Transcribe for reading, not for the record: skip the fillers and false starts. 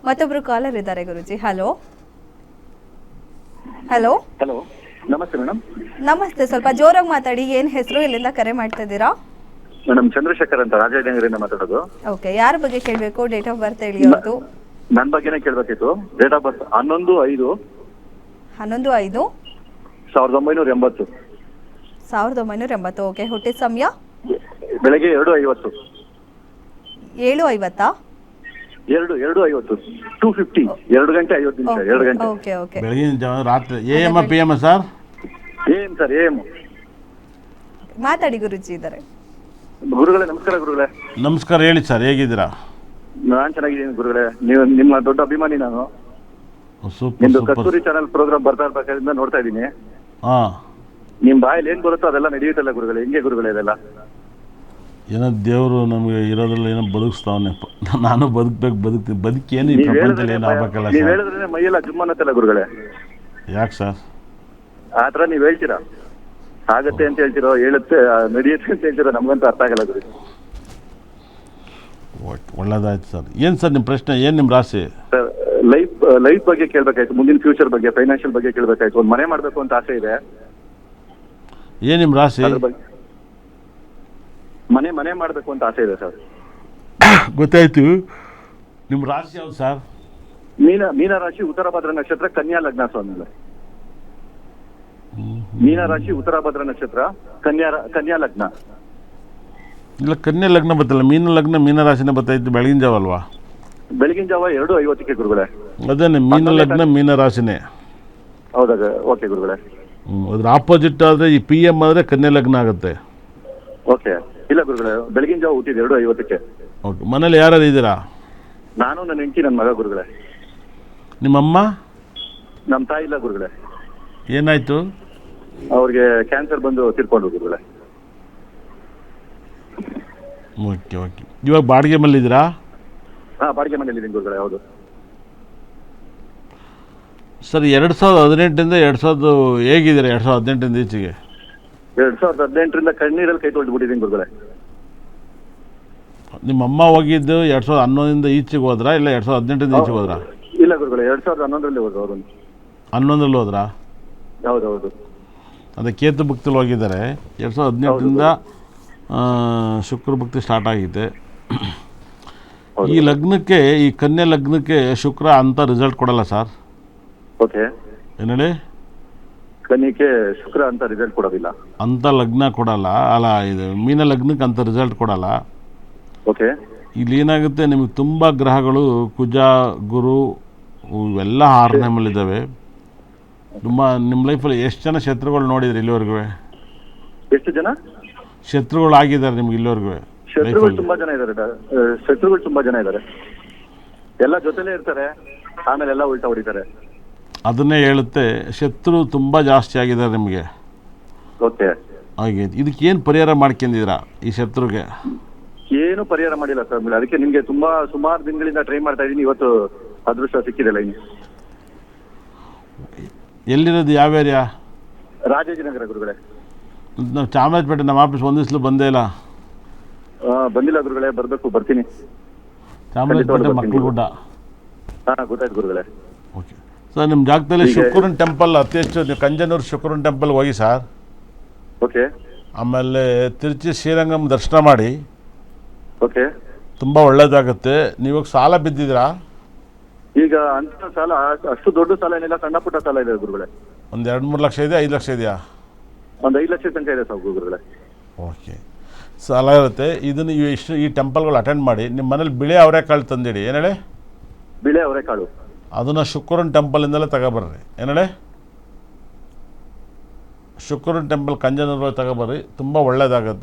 ಮತ್ತೊಬ್ರು ಕಾಲರ್ ಇದ್ದಾರೆ ಗುರುಜಿ. Hello hello hello, ನಮಸ್ತೆ ಮೇಡಮ್. ನಮಸ್ತೆ, ಸ್ವಲ್ಪ ಜೋರಾಗಿ ಮಾತಾಡಿ. ಏನು ಹೆಸರು, ಎಲ್ಲಿಂದ ಕರೆ ಮಾಡ್ತಾ ಇದ್ದೀರಾ? ಮೇಡಮ್ ಚಂದ್ರಶೇಖರ್ ಅಂತ ರಾಜಾಜಿನಗರಿಂದ ಮಾತಾಡೋದು. ಓಕೆ, ಯಾರ ಬಗ್ಗೆ ಕೇಳಬೇಕು? ಡೇಟ್ ಆಫ್ ಬರ್ತ್ ಹೇಳಿ ಅವ್ರದ್ದು. ನನ್ನ ಬಗ್ಗೆನೇ ಕೇಳಬೇಕಿತ್ತು. Date of birth 11/5/1980. 11/5/1980. ಓಕೆ, ಹುಟ್ಟಿದ ಸಮಯ ಬೆಳಗ್ಗೆ 2:50. 7:50. 2:50 2:50 2 ಗಂಟೆ 50 ನಿಮಿಷ. 2 ಗಂಟೆ ಓಕೆ ಓಕೆ. ಬೆಳಗಿನ ಜಾವ ರಾತ್ರಿ AM PM sir? AM sir, AM. ಮಾತಾಡಿ, ಗುರುಜಿ ಇದ್ದಾರೆ. ಗುರುಗಳೇ ನಮಸ್ಕಾರ. ಗುರುಗಳೇ ನಮಸ್ಕಾರ, ಹೇಳಿ ಸರ್, ಹೇಗಿದ್ದೀರಾ? ನಾನ್ ಚೆನ್ನಾಗಿದ್ದೀನಿ ಗುರುಗಳೇ. ನೀವು ನಿಮ್ಮ ದೊಡ್ಡ ಅಭಿಮಾನಿ ನಾನು. ಸೂಪರ್ ನಿಮ್ದು ಸೂಪರ್. ಕಸ್ತೂರಿ ಚಾನಲ್ ಪ್ರೋಗ್ರಾಮ್ ಬರ್ತಾ ಇರ್ಬೇಕಾದ್ರಿಂದ ನೋಡ್ತಾ ಇದ್ದೀನಿ. ಹಾಂ, ನಿಮ್ ಬಾಯಲ್ಲಿ ಏನ್ ಬರುತ್ತೋ ಅದೆಲ್ಲ ನಡೆಯುತ್ತಲ್ಲ ಗುರುಗಳೇ. ಹೆಂಗೆ ಗುರುಗಳೇ ಇದೆಲ್ಲ? ಏನೋ ದೇವರು ನಮಗೆ ಇರೋದ್ರಲ್ಲಿ ಏನೋ ಬದುಕಿಸ್ತಾವನೆ. ನಾನು ಬದುಕ್ತೀನಿ. ಬದುಕೇನು ಈ ನೀವ್ ಪ್ರಪಂಚದಲ್ಲಿ ಏನು ಆಗ್ಬೇಕಲ್ಲ ನೀವ್ ಸರ್? ಹೇಳಿದ್ರೆ ಮೈಯೆಲ್ಲ ಜುಮ್ ಅನ್ನತ್ತಲ್ಲ ಗುರುಗಳೇ. ಯಾಕೆ ಸರ್? ಆತರ ನೀವ್ ಹೇಳ್ತೀರಾ, ಆಗತ್ತೆ ಅಂತ ಹೇಳ್ತಿರೋ, ಹೇಳುತ್ತೆ ನಡೆಯುತ್ತೆ ಅಂತ ಹೇಳ್ತಿರೋ, ನಮ್ಗಂತೂ ಅರ್ಥ ಆಗಲ್ಲ ಗುರು. ಒಳ್ಳೇದಾಯ್ತು ಸರ್. ಏನು ಸರ್ ನಿಮ್ಮ ಪ್ರಶ್ನೆ, ಏನು ನಿಮ್ಮ ರಾಶಿ? ಸರ್, ಲೈಫ್ ಬಗ್ಗೆ ಕೇಳ್ಬೇಕಾಯ್ತು, ಮುಂದಿನ ಫ್ಯೂಚರ್ ಬಗ್ಗೆ, ಫೈನಾನ್ಷಿಯಲ್ ಬಗ್ಗೆ ಕೇಳ್ಬೇಕಾಯ್ತು. ಒಂದು ಮನೆ ಮಾಡ್ಬೇಕು ಅಂತ ಆಸೆ ಇದೆ. ಏನು ನಿಮ್ಮ ರಾಶಿ? ಅದ್ರ ಬಗ್ಗೆ ಮನೆ ಮಾಡ್ಬೇಕು ಅಂತ ಆಸೆ ಇದೆ ಸರ್. ಗೊತ್ತಾಯ್ತು. ನಿಮ್ಮ ರಾಶಿ ಯಾವ್ದು ಸರ್? ಮೀನ ರಾಶಿ, ಉತ್ತರ ಭದ್ರ ನಕ್ಷತ್ರ, ಕನ್ಯಾ ಲಗ್ನ ಸ್ವಾಮಿ. ಮೀನ ರಾಶಿ, ಉತ್ತರ ಭದ್ರ ನಕ್ಷತ್ರ, ಕನ್ಯಾ ಲಗ್ನ. ಇಲ್ಲ, ಕನ್ಯಾ ಲಗ್ನ ಬರ್ತಲ್ಲ, ಮೀನ ರಾಶಿನೇ ಬರ್ತಾಯಿತ್ತು. ಬೆಳಗಿನ ಜಾವ ಅಲ್ವಾ? ಬೆಳಗಿನ ಜಾವ 2:50 ಗುರುಗಳೇ. ಅದೇನೆ, ಮೀನ ಲಗ್ನ ಮೀನ ರಾಶಿನೇ. ಹೌದಾಗ, ಓಕೆ ಗುರುಗಳೇ. ಅದ್ರ ಆಪೋಸಿಟ್ ಆದರೆ ಈ PM ಆದರೆ ಕನ್ಯಾ ಲಗ್ನ ಆಗುತ್ತೆ. ಓಕೆ. ಇಲ್ಲ ಗುರುಗಳೇ, ಬೆಳಗಿನ ಜಾವ ಹುಟ್ಟಿದೆ 2:50. ಓಕೆ. ಮನೇಲಿ ಯಾರು ಇದ್ದೀರಾ? ನಾನು, ನನ್ನ ಹೆಂಡತಿ, ನನ್ನ ಮಗ ಗುರುಗಳೇ. ನಿಮ್ಮಮ್ಮ? ನಮ್ಮ ತಾಯಿ ಇಲ್ಲ ಗುರುಗಳೇ. ಏನಾಯ್ತು? ಅವ್ರಿಗೆ ಕ್ಯಾನ್ಸರ್ ಬಂದು ತೀರ್ಕೊಂಡು ಗುರುಗಳೇ. Okay okay. ಇವಾಗ ಬಾಡಿಗೆ ಮನೇಲಿದ್ದೀರಾ? ಬಾಡಿಗೆ ಮನೇಲಿ ಇದ್ದೀನಿ ಗುರುಗಳೇ. ಹೌದು ಸರ್. 2018 ಹೇಗಿದ್ದೀರಾ? 2018 ಈಚೆಗೆ 2018 ಕಣ್ಣೀರಲ್ಲಿ ಕೈ ತೊಳೆದ್ಬಿಟ್ಟಿದ್ದೀನಿ ಗುರುಗಳೇ. ನಿಮ್ಮ ಅಮ್ಮ ಹೋಗಿದ್ದು 2011 ಈಚೆಗೆ ಹೋದ್ರಾ, ಇಲ್ಲ 2018 ಈಚೆಗೆ ಹೋದ್ರಾ? ಇಲ್ಲ ಗುರುಗಳೇ, 2011 ಹೋದ್ರು ಅವರು. 11 ಹೋದ್ರಾ? ಹೌದೌದು. ಅದೇ ಕೇತು ಭಕ್ತಿಲಿ ಹೋಗಿದ್ದಾರೆ. 2018 ಶುಕ್ರ ಭಕ್ತಿ ಸ್ಟಾರ್ಟ್ ಆಗಿದೆ. ಈ ಲಗ್ನಕ್ಕೆ, ಈ ಕನ್ಯಾ ಲಗ್ನಕ್ಕೆ ಶುಕ್ರ ಅಂತ ರಿಸಲ್ಟ್ ಕೊಡಲ್ಲ ಸರ್. ಓಕೆ. ಏನು ಹೇಳಿ? ಕನ್ಯಕ್ಕೆ ಶುಕ್ರ ಅಂತ ರಿಸಲ್ಟ್ ಕೊಡೋದಿಲ್ಲ. ಅಂತ ಲಗ್ನ ಕೊಡಲ್ಲ ಅಲ್ಲ, ಇದು ಮೀನ ಲಗ್ನಕ್ಕೆ ಅಂತ ರಿಸಲ್ಟ್ ಕೊಡಲ್ಲ. ಓಕೆ. ಇಲ್ಲಿ ಏನಾಗುತ್ತೆ, ನಿಮಗೆ ತುಂಬ ಗ್ರಹಗಳು, ಕುಜ, ಗುರು ಇವೆಲ್ಲ 6ನೇ ಮನೇಲಿದ್ದಾವೆ. ತುಂಬ ನಿಮ್ಮ ಲೈಫಲ್ಲಿ ಎಷ್ಟು ಜನ ಶತ್ರುಗಳು ನೋಡಿದ್ರಿ ಇಲ್ಲಿವರೆಗೂ? ಎಷ್ಟು ಜನ ಶತ್ರುಗಳು ಆಗಿದ್ದಾರೆ ನಿಮ್ಗೆ ಇಲ್ಲಿವರೆಗೂ? ಶತ್ರುಗಳು ತುಂಬಾ ಜನ ಇದ್ದಾರೆ. ಎಲ್ಲ ಜೊತೆಲೇ ಇರ್ತಾರೆ, ಆಮೇಲೆ ಎಲ್ಲ ಉಲ್ಟಾ ಹೊಡಿತಾರೆ. ಅದನ್ನೇ ಹೇಳುತ್ತೆ, ಶತ್ರು ತುಂಬ ಜಾಸ್ತಿ ಆಗಿದ್ದಾರೆ ನಿಮಗೆ. ಓಕೆ. ಹಾಗೆ ಇದಕ್ಕೆ ಏನು ಪರಿಹಾರ ಮಾಡ್ಕೊಂಡಿದ್ದೀರಾ ಈ ಶತ್ರುಗೆ? ಏನು ಪರಿಹಾರ ಮಾಡಿಲ್ಲ ಸರ್. ಅದಕ್ಕೆ ನಿಮ್ಗೆ ಸುಮಾರು ದಿನಗಳಿಂದ ಟ್ರೈ ಮಾಡ್ತಾ ಇದ್ದೀನಿ. ಇವತ್ತು ಅದೃಷ್ಟ ಸಿಕ್ಕಿದೆ. ಎಲ್ಲಿರೋದು, ಯಾವ ಏರಿಯಾ? ರಾಜಾಜಿನಗರ ಗುರುಗಳೇ. ನಾವು ಚಾಮರಾಜಪೇಟೆ, ನಮ್ಮ ಆಫೀಸ್ ಒಂದಿವ್ಸಲು ಬಂದೇ ಇಲ್ಲ. ಬಂದಿಲ್ಲ ಗುರುಗಳೇ, ಬರ್ತೀನಿ. ಚಾಮರಾಜಪೇಟೆ ಮಕ್ಕಳುಗುಡ್ಡ. ಗೊತ್ತಾಯ್ತು ಗುರುಗಳೇ. Okay sir. ನಿಮ್ಮ ಜಾಗದಲ್ಲಿ ಶುಕ್ರನ ಟೆಂಪಲ್ ಅತಿ ಹೆಚ್ಚು, ನೀವು ಕಂಜನೂರು ಶುಕ್ರನ ಟೆಂಪಲ್ ಹೋಗಿ ಸರ್. ಓಕೆ. ಆಮೇಲೆ ತಿರುಚಿ ಶ್ರೀರಂಗಂ ದರ್ಶನ ಮಾಡಿ. ಓಕೆ. ತುಂಬ ಒಳ್ಳೇದಾಗುತ್ತೆ. ನೀವು ಸಾಲ ಬಿದ್ದಿದ್ದೀರಾ? ಈಗ ಅಂತ ಸಾಲ, ಅಷ್ಟು ದೊಡ್ಡ ಸಾಲ ಏನಿಲ್ಲ, ಸಣ್ಣ ಪುಟ್ಟ ಸಾಲ ಇದೆ ಗುರುಗಳೇ. ಒಂದು 2-3 ಲಕ್ಷ ಇದೆ, 5 ಲಕ್ಷ ಇದೆಯಾ? ಒಂದು 5 ಲಕ್ಷ ತನಕ ಇದೆ ಸಾಕು ಗುರುಗಳೇ. ಓಕೆ. ಸಾಲ ಇರುತ್ತೆ. ಇದನ್ನು ಈ ಟೆಂಪಲ್ಗಳು ಅಟೆಂಡ್ ಮಾಡಿ. ನಿಮ್ಮ ಮನೇಲಿ ಬಿಳಿ ಅವರೆಕಾಳು ತಂದಿಡಿ. ಏನು ಹೇಳಿ? ಬಿಳೆ ಅವರೆಕಾಳು. ಅದನ್ನು ಶುಕ್ರನ ಟೆಂಪಲಿಂದಲೇ ತಗೊಬರ್ರಿ. ಏನು ಹೇಳಿ? ಶುಕ್ರನ ಟೆಂಪಲ್ ಕಂಜನೂರಲ್ಲಿ ತಗೊಬರ್ರಿ, ತುಂಬ ಒಳ್ಳೆಯದಾಗುತ್ತೆ.